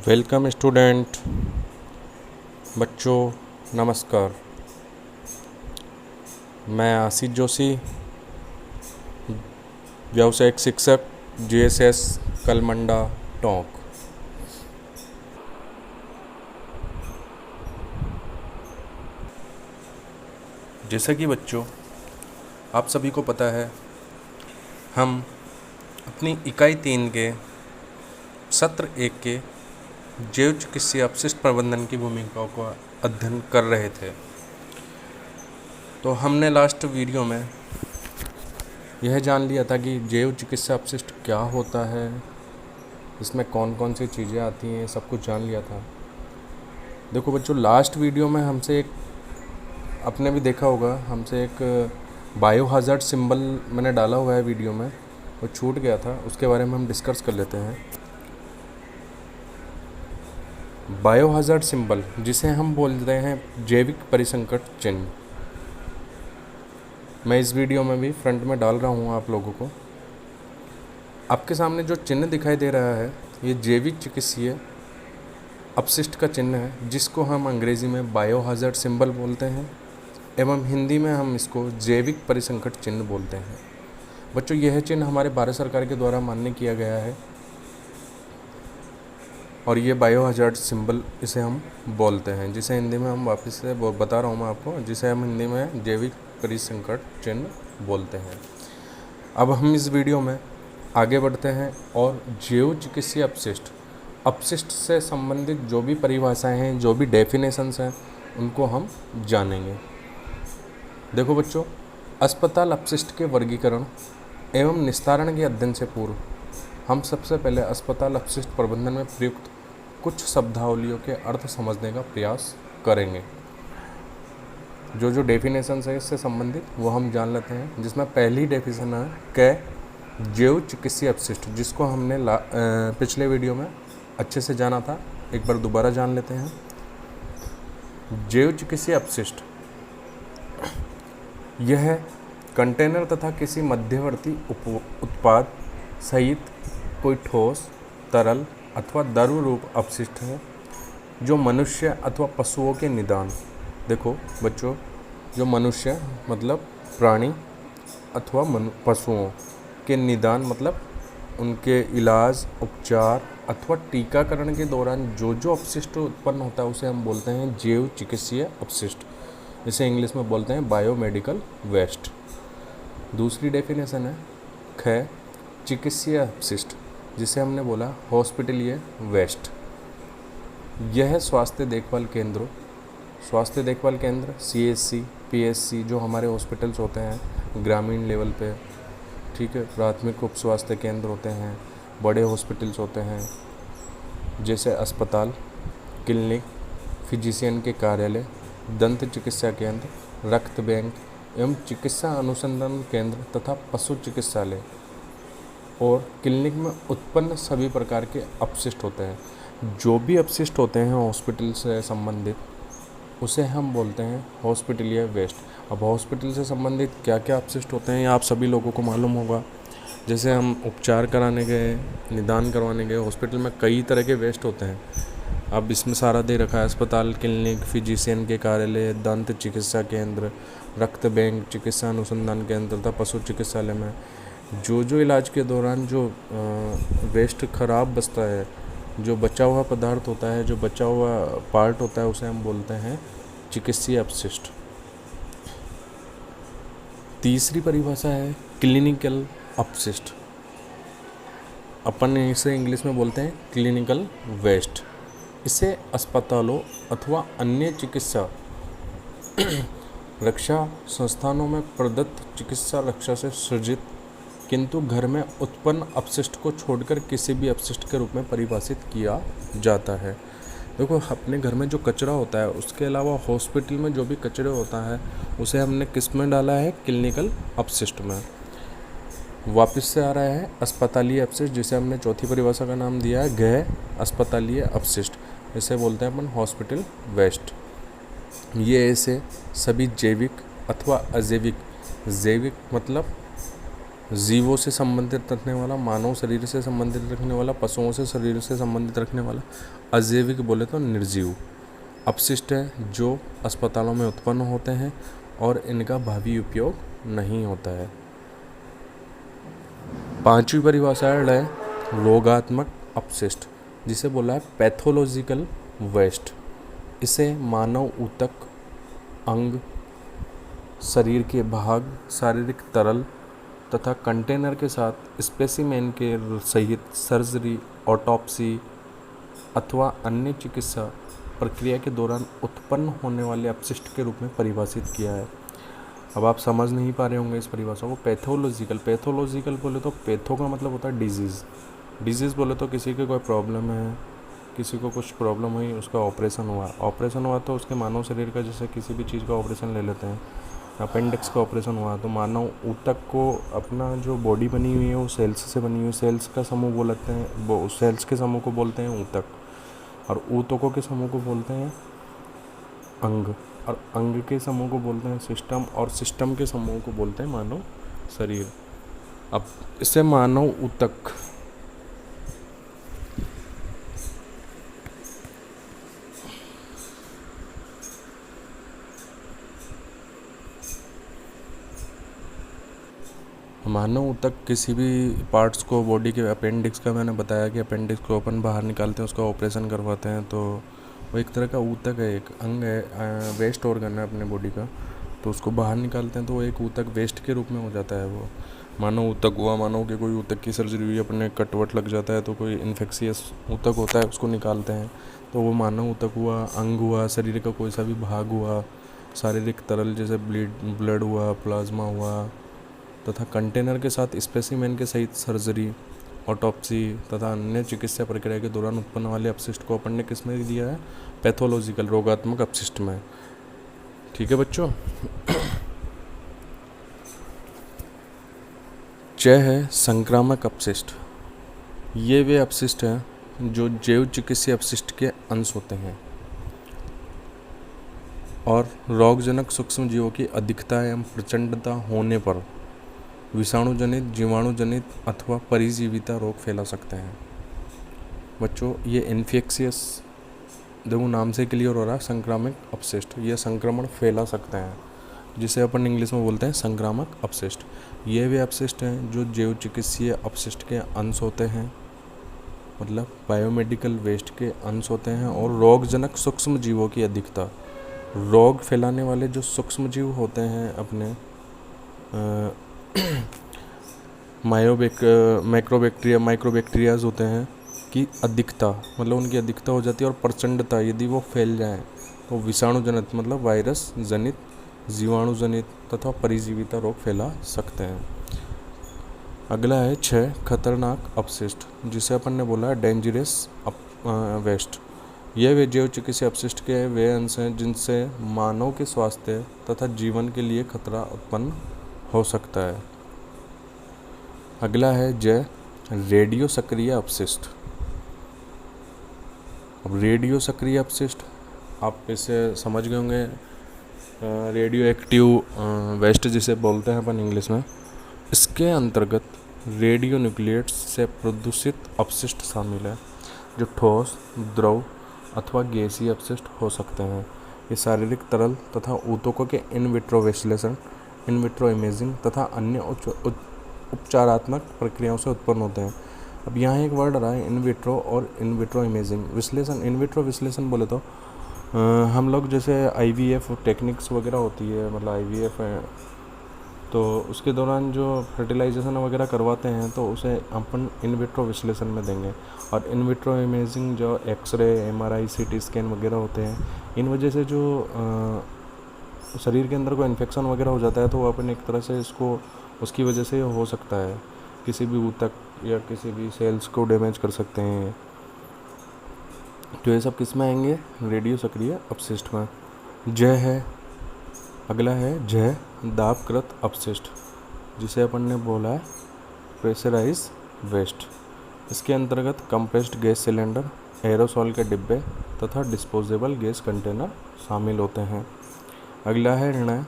Welcome student. बच्चों नमस्कार। मैं आशीष जोशी, व्यावसायिक शिक्षक, जीएसएस कलमंडा टोंक। जैसा कि बच्चों आप सभी को पता है, हम अपनी इकाई 3 के सत्र 1 के जैव चिकित्सीय अपशिष्ट प्रबंधन की भूमिकाओं का अध्ययन कर रहे थे। तो हमने लास्ट वीडियो में यह जान लिया था कि जैव चिकित्सा अपशिष्ट क्या होता है, इसमें कौन कौन सी चीज़ें आती हैं, सब कुछ जान लिया था। देखो बच्चों, लास्ट वीडियो में हमसे एक आपने भी देखा होगा, हमसे एक बायोहैज़र्ड सिंबल मैंने डाला हुआ है वीडियो में, वो छूट गया था, उसके बारे में हम डिस्कस कर लेते हैं। बायोहैज़र्ड सिंबल, जिसे हम बोलते हैं जैविक परिसंकट चिन्ह, मैं इस वीडियो में भी फ्रंट में डाल रहा हूँ आप लोगों को। आपके सामने जो चिन्ह दिखाई दे रहा है, ये जैविक चिकित्सीय अपशिष्ट का चिन्ह है, जिसको हम अंग्रेज़ी में बायोहैज़र्ड सिंबल बोलते हैं एवं हिंदी में हम इसको जैविक परिसंकट चिन्ह बोलते हैं। बच्चों, यह चिन्ह हमारे भारत सरकार के द्वारा मान्य किया गया है और ये बायोहैज़र्ड सिंबल इसे हम बोलते हैं, जिसे हिंदी में हम वापस से बता रहा हूँ मैं आपको, जिसे हम हिंदी में जैविक परिसंकट चिन्ह बोलते हैं। अब हम इस वीडियो में आगे बढ़ते हैं और जैव चिकित्सीय अपशिष्ट से संबंधित जो भी परिभाषाएं हैं, जो भी डेफिनेशंस हैं, उनको हम जानेंगे। देखो बच्चों, अस्पताल अपशिष्ट के वर्गीकरण एवं निस्तारण के अध्ययन से पूर्व हम सबसे पहले अस्पताल अपशिष्ट प्रबंधन में प्रयुक्त कुछ शब्दावलियों के अर्थ समझने का प्रयास करेंगे। जो डेफिनेशंस है इससे संबंधित वो हम जान लेते हैं, जिसमें पहली डेफिनेशन है क जैव चिकित्सीय अपशिष्ट, जिसको हमने पिछले वीडियो में अच्छे से जाना था, एक बार दोबारा जान लेते हैं। जैव चिकित्सीय अपशिष्ट यह कंटेनर तथा किसी मध्यवर्ती उत्पाद सहित कोई ठोस, तरल अथवा द्रव रूप अपशिष्ट है जो मनुष्य अथवा पशुओं के निदान, देखो बच्चों, जो मनुष्य मतलब प्राणी अथवा पशुओं के निदान मतलब उनके इलाज, उपचार अथवा टीकाकरण के दौरान जो अपशिष्ट उत्पन्न होता है उसे हम बोलते हैं जैव चिकित्सीय अपशिष्ट, जिसे इंग्लिश में बोलते हैं बायोमेडिकल वेस्ट। दूसरी डेफिनेशन है ख चिकित्सीय अपशिष्ट, जिसे हमने बोला हॉस्पिटलीय वेस्ट। यह स्वास्थ्य देखभाल केंद्र CHC, PHC जो हमारे हॉस्पिटल्स होते हैं ग्रामीण लेवल पे, ठीक है, प्राथमिक उप स्वास्थ्य केंद्र होते हैं, बड़े हॉस्पिटल्स होते हैं जैसे अस्पताल, क्लिनिक, फिजिशियन के कार्यालय, दंत चिकित्सा केंद्र, रक्त बैंक एवं चिकित्सा अनुसंधान केंद्र तथा पशु चिकित्सालय और क्लिनिक में उत्पन्न सभी प्रकार के अपशिष्ट होते हैं। जो भी अपशिष्ट होते हैं हॉस्पिटल से संबंधित, उसे हम बोलते हैं हॉस्पिटलीय वेस्ट। अब हॉस्पिटल से संबंधित क्या क्या अपशिष्ट होते हैं ये आप सभी लोगों को मालूम होगा। जैसे हम उपचार कराने गए, निदान करवाने गए, हॉस्पिटल में कई तरह के वेस्ट होते हैं। अब इसमें सारा दे रखा है अस्पताल, क्लिनिक, फिजिशियन के कार्यालय, दंत चिकित्सा केंद्र, रक्त बैंक, चिकित्सा अनुसंधान केंद्र तथा पशु चिकित्सालय में जो इलाज के दौरान जो वेस्ट खराब बचता है, जो बचा हुआ पदार्थ होता है, जो बचा हुआ पार्ट होता है, उसे हम बोलते हैं चिकित्सीय अपशिष्ट। तीसरी परिभाषा है क्लिनिकल अपशिष्ट, अपन इसे इंग्लिश में बोलते हैं क्लिनिकल वेस्ट। इसे अस्पतालों अथवा अन्य चिकित्सा रक्षा संस्थानों में प्रदत्त चिकित्सा रक्षा से सृजित किंतु घर में उत्पन्न अपशिष्ट को छोड़कर किसी भी अपशिष्ट के रूप में परिभाषित किया जाता है। देखो, अपने घर में जो कचरा होता है, उसके अलावा हॉस्पिटल में जो भी कचरा होता है, उसे हमने किस में डाला है? क्लिनिकल अपशिष्ट में। वापस से आ रहा है अस्पतालीय अपशिष्ट, जिसे हमने चौथी परिभाषा का नाम दिया है गैर अस्पतालीय अपशिष्ट, इसे बोलते हैं अपन हॉस्पिटल वेस्ट। ये ऐसे सभी जैविक अथवा अजैविक, जैविक मतलब जीवों से संबंधित रखने वाला, मानव शरीर से संबंधित रखने वाला, पशुओं से शरीर से संबंधित रखने वाला। अजैविक बोले तो निर्जीव। अपशिष्ट है जो अस्पतालों में उत्पन्न होते हैं और इनका भावी उपयोग नहीं होता है। पांचवी परिभाषा है रोगात्मक अपशिष्ट, जिसे बोला है पैथोलॉजिकल वेस्ट। इसे मानव ऊतक, अंग, शरीर के भाग, शारीरिक तरल तथा कंटेनर के साथ स्पेसिमेन के सहित सर्जरी, ऑटोप्सी अथवा अन्य चिकित्सा प्रक्रिया के दौरान उत्पन्न होने वाले अपशिष्ट के रूप में परिभाषित किया है। अब आप समझ नहीं पा रहे होंगे इस परिभाषा को। पैथोलॉजिकल बोले तो पैथो का मतलब होता है डिजीज़ बोले तो किसी की कोई प्रॉब्लम है, किसी को कुछ प्रॉब्लम हुई, उसका ऑपरेशन हुआ तो उसके मानव शरीर का, जैसे किसी भी चीज़ का ऑपरेशन ले लेते हैं, अपेंडिक्स का ऑपरेशन हुआ तो मानव ऊतक को, अपना जो बॉडी बनी हुई है वो सेल्स से बनी हुई, सेल्स का समूह बोलते हैं, वो सेल्स के समूह को बोलते हैं ऊतक, और ऊतकों के समूह को बोलते हैं अंग, और अंग के समूह को बोलते हैं सिस्टम, और सिस्टम के समूह को बोलते हैं मानव शरीर। अब इसे मानव ऊतक किसी भी पार्ट्स को, बॉडी के अपेंडिक्स का मैंने बताया कि अपेंडिक्स को अपन बाहर निकालते हैं, उसका ऑपरेशन करवाते हैं, तो वो एक तरह का ऊतक है, एक अंग है, वेस्ट ऑर्गन है अपने बॉडी का, तो उसको बाहर निकालते हैं तो वो एक ऊतक वेस्ट के रूप में हो जाता है। वो मानव ऊतक हुआ, मानव के कोई ऊतक की सर्जरी हुई, अपने कटवट लग जाता है तो कोई इन्फेक्शियस ऊतक होता है, उसको निकालते हैं तो वो मानव ऊतक हुआ। अंग हुआ, शरीर का कोई सा भी भाग हुआ, शारीरिक तरल जैसे ब्लड हुआ, प्लाज्मा हुआ, तथा कंटेनर के साथ स्पेसिमेन के सहित सर्जरी, ऑटोप्सी तथा अन्य चिकित्सा प्रक्रिया के दौरान उत्पन्न वाले अपशिष्ट को अपन ने किस में दिया है? पैथोलॉजिकल, रोगात्मक अपशिष्ट में। ठीक है बच्चों। च है संक्रामक अपशिष्ट। ये वे अपशिष्ट हैं जो जैव चिकित्सीय अपशिष्ट के अंश होते हैं और रोगजनक सूक्ष्म जीवों की अधिकता एवं प्रचंडता होने पर विषाणु जनित, जीवाणु जनित अथवा परिजीविता रोग फैला सकते हैं। बच्चों ये इन्फेक्शियस, देखो नाम से क्लियर हो रहा है, संक्रामक अपशिष्ट, ये संक्रमण फैला सकते हैं, जिसे अपन इंग्लिश में बोलते हैं संक्रामक अपशिष्ट। ये वे अपशिष्ट हैं जो जैव चिकित्सीय अपशिष्ट के अंश होते हैं, मतलब बायोमेडिकल वेस्ट के अंश होते हैं, और रोगजनक सूक्ष्म जीवों की अधिकता, रोग फैलाने वाले जो सूक्ष्म जीव होते हैं अपने माइक्रोबैक्टीरियाज होते हैं की अधिकता, मतलब उनकी अधिकता हो जाती है, और प्रचंडता, यदि वो फैल जाएं तो विषाणु जनित मतलब वायरस जनित, जीवाणु जनित तथा परिजीविता रोग फैला सकते हैं। अगला है 6 खतरनाक अपशिष्ट, जिसे अपन ने बोला है डेंजरस वेस्ट। यह वे जैव चिकित्सीय अपशिष्ट के वे अंश हैं जिनसे मानव के स्वास्थ्य तथा जीवन के लिए खतरा उत्पन्न हो सकता है। अगला है जय रेडियो सक्रिय अपशिष्ट। अब रेडियो सक्रिय अपशिष्ट आप इसे समझ गए होंगे, रेडियो एक्टिव वेस्ट जिसे बोलते हैं अपन इंग्लिश में। इसके अंतर्गत रेडियो न्यूक्लियेट्स से प्रदूषित अपशिष्ट शामिल है जो ठोस, द्रव अथवा गैसीय अपशिष्ट हो सकते हैं। ये शारीरिक तरल तथा ऊतकों के इन विट्रो विश्लेषण, इन विट्रो इमेजिंग तथा अन्य उपचारात्मक प्रक्रियाओं से उत्पन्न होते हैं। अब यहाँ एक वर्ड आ रहा है इन विट्रो और इन विट्रो इमेजिंग विश्लेषण। इन विट्रो विश्लेषण बोले तो हम लोग जैसे IVF टेक्निक्स वगैरह होती है, मतलब IVF है, तो उसके दौरान जो फर्टिलाइजेशन वगैरह करवाते हैं तो उसे अपन इन विट्रो विश्लेषण में देंगे। और इन विट्रो इमेजिंग जो एक्सरे, MRI, CT स्कैन वगैरह होते हैं, इन वजह से जो शरीर के अंदर कोई इन्फेक्शन वगैरह हो जाता है तो वो अपन एक तरह से इसको, उसकी वजह से हो सकता है, किसी भी ऊतक या किसी भी सेल्स को डैमेज कर सकते हैं। तो ये सब किस में आएंगे? रेडियो सक्रिय अपशिष्ट में। जय है, अगला है जय दाबकृत अपशिष्ट, जिसे अपन ने बोला है प्रेशराइज वेस्ट। इसके अंतर्गत कंप्रेस्ड गैस सिलेंडर, एरोसॉल के डिब्बे तथा डिस्पोजेबल गैस कंटेनर शामिल होते हैं। अगला है ऋण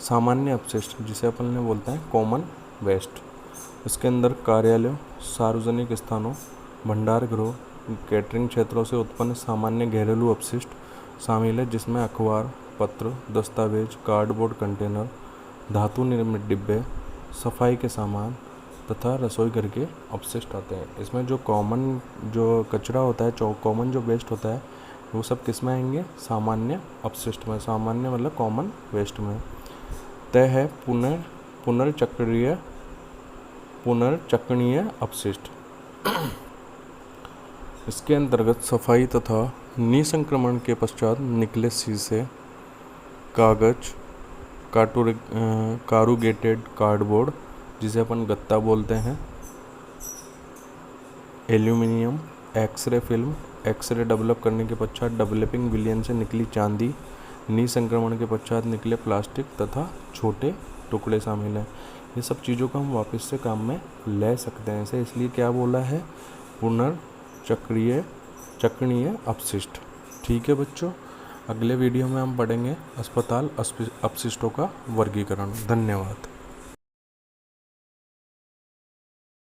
सामान्य अपशिष्ट, जिसे अपन ने बोलते हैं कॉमन वेस्ट। इसके अंदर कार्यालयों, सार्वजनिक स्थानों, भंडार गृहों, कैटरिंग क्षेत्रों से उत्पन्न सामान्य घरेलू अपशिष्ट शामिल है, जिसमें अखबार, पत्र, दस्तावेज, कार्डबोर्ड कंटेनर, धातु निर्मित डिब्बे, सफाई के सामान तथा रसोई घर के अपशिष्ट आते हैं। इसमें जो कॉमन जो कचरा होता है, कॉमन जो वेस्ट होता है, वो सब किस में आएंगे? सामान्य अपशिष्ट में। सामान्य मतलब कॉमन वेस्ट में। तय है पुनर्चक्रणीय अपशिष्ट। इसके अंतर्गत सफाई तथा निसंक्रमण के पश्चात निकले शीशे, कागज, कारूगेटेड कार्डबोर्ड जिसे अपन गत्ता बोलते हैं, aluminium, x ray film, x ray develop करने के पश्चात डेवलपिंग विलियन से निकली चांदी, निसंक्रमण के पश्चात निकले प्लास्टिक तथा छोटे टुकड़े शामिल हैं। ये सब चीज़ों को हम वापस से काम में ले सकते हैं। इसे इसलिए क्या बोला है? चक्रणीय अपशिष्ट। ठीक है बच्चों, अगले वीडियो में हम पढ़ेंगे अस्पताल अपशिष्टों का वर्गीकरण। धन्यवाद।